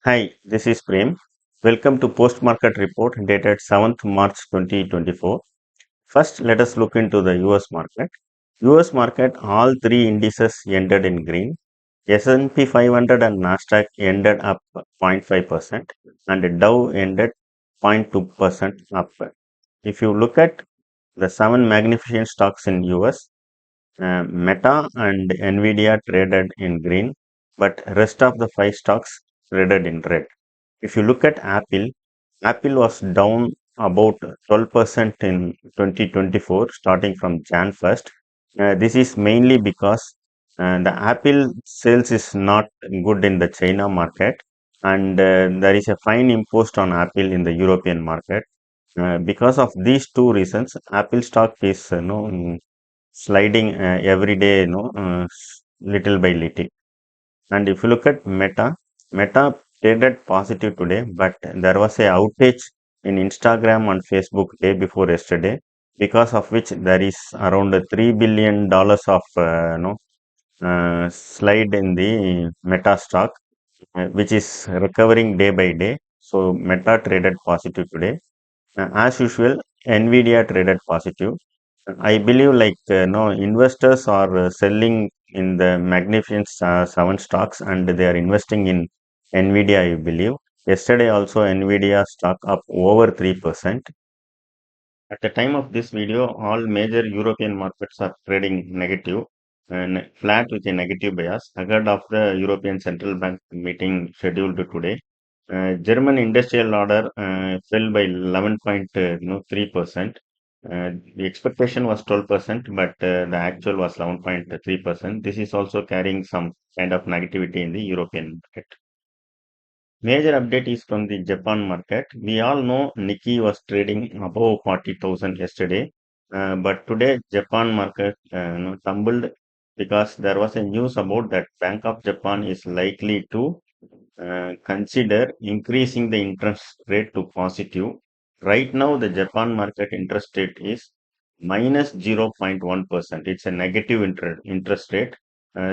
Hi, this is Prem. Welcome to Postmarket Report dated 7th March 2024. First, let us look into the US market. US market, all three indices ended in green. S&P 500 and Nasdaq ended up 0.5% and Dow ended 0.2% up. If you look at the seven magnificent stocks in US, Meta and Nvidia traded in green, but rest of the five stocks traded in red. If you look at Apple, Apple was down about 12% in 2024, starting from Jan 1st. This is mainly because the Apple sales is not good in the China market, and there is a fine imposed on Apple in the European market. Because of these two reasons, Apple stock is sliding every day, little by little. And if you look at Meta traded positive today, but there was a outage in Instagram and Facebook day before yesterday, because of which there is around $3 billion of slide in the Meta stock, which is recovering day by day. So Meta traded positive today. As usual, Nvidia traded positive. I believe no investors are selling in the magnificent seven stocks and they are investing in Nvidia. I believe yesterday also Nvidia stock up over 3%. At the time of this video, all major European markets are trading negative and flat with a negative bias ahead of the European Central Bank meeting scheduled today. German industrial order fell by 11.3%. The expectation was 12%, but the actual was 11.3%. This is also carrying some kind of negativity in the European market. Major update is from the Japan market. We all know Nikkei was trading above 40,000 yesterday, but today Japan market tumbled because there was a news about that Bank of Japan is likely to consider increasing the interest rate to positive. Right now, the Japan market interest rate is minus 0.1%. It's a negative interest rate.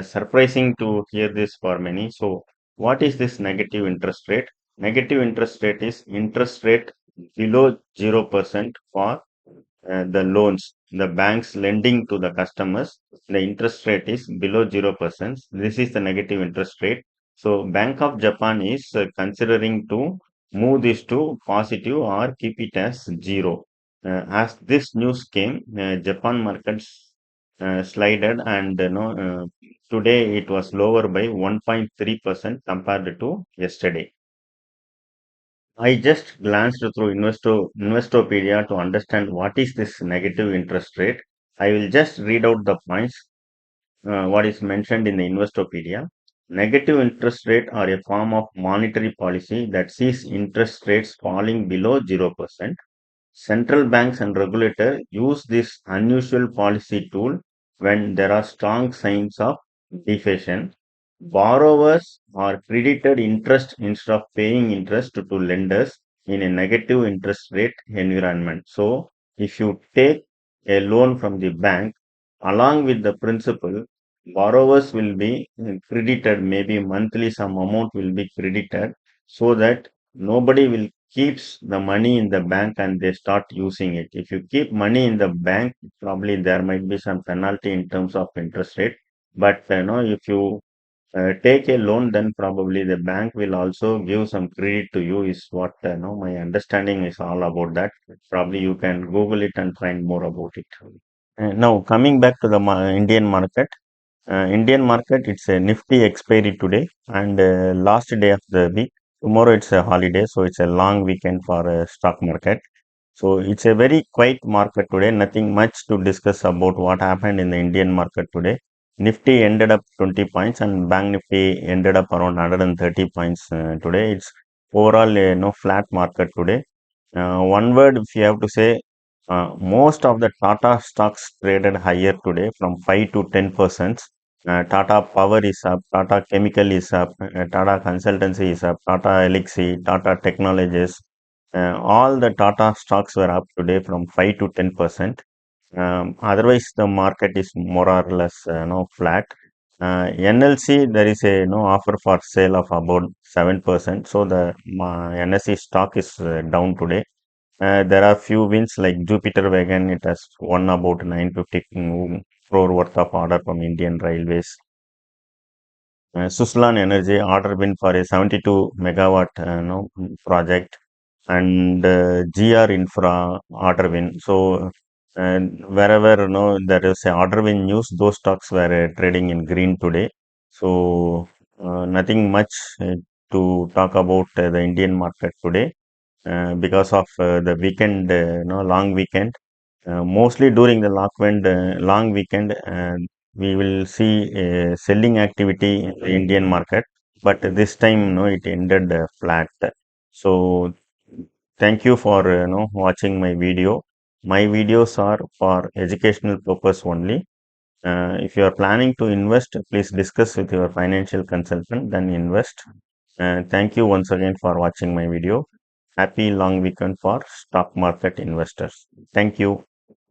Surprising to hear this for many. So, what is this negative interest rate? Negative interest rate is interest rate below 0% for the loans, the banks lending to the customers, the interest rate is below 0%. This is the negative interest rate. So, Bank of Japan is considering to move this to positive or keep it as zero. As this news came, Japan markets slided and today it was lower by 1.3% compared to yesterday. I just glanced through Investopedia to understand what is this negative interest rate. I will just read out the points, what is mentioned in the Investopedia. Negative interest rate are a form of monetary policy that sees interest rates falling below 0%. Central banks and regulator use this unusual policy tool when there are strong signs of deflation. Borrowers are credited interest instead of paying interest to lenders in a negative interest rate environment. So, if you take a loan from the bank, along with the principal, borrowers will be credited, maybe monthly some amount will be credited so that nobody will keeps the money in the bank and they start using it. If you keep money in the bank, probably there might be some penalty in terms of interest rate. But if you take a loan, then probably the bank will also give some credit to you. Is what my understanding is all about that. Probably you can Google it and find more about it. Now coming back to the Indian market. Indian market, it's a Nifty expiry today and last day of the week. Tomorrow it's a holiday, so it's a long weekend for stock market. So it's a very quiet market today. Nothing much to discuss about what happened in the Indian market today. Nifty ended up 20 points and Bank Nifty ended up around 130 points today. It's overall a flat market today. One word, if you have to say, most of the Tata stocks traded higher today from 5 to 10%. Tata Power is up, Tata Chemical is up, Tata Consultancy is up, Tata Elixir, Tata Technologies. All the Tata stocks were up today from 5 to 10%. Otherwise, the market is more or less flat. NLC, there is a offer for sale of about 7%. So the NSE stock is down today. There are few wins like Jupiter Wagon. It has won about 950 crore worth of order from Indian Railways. Suslan Energy order win for a 72 megawatt project, and GR Infra order win. So wherever there is a order win news, those stocks were trading in green today. So nothing much to talk about the Indian market today because of the weekend, long weekend. Mostly during the long weekend, we will see selling activity in the Indian market, but this time, it ended flat. So, thank you for watching my video. My videos are for educational purpose only. If you are planning to invest, please discuss with your financial consultant, then invest. Thank you once again for watching my video. Happy long weekend for stock market investors. Thank you.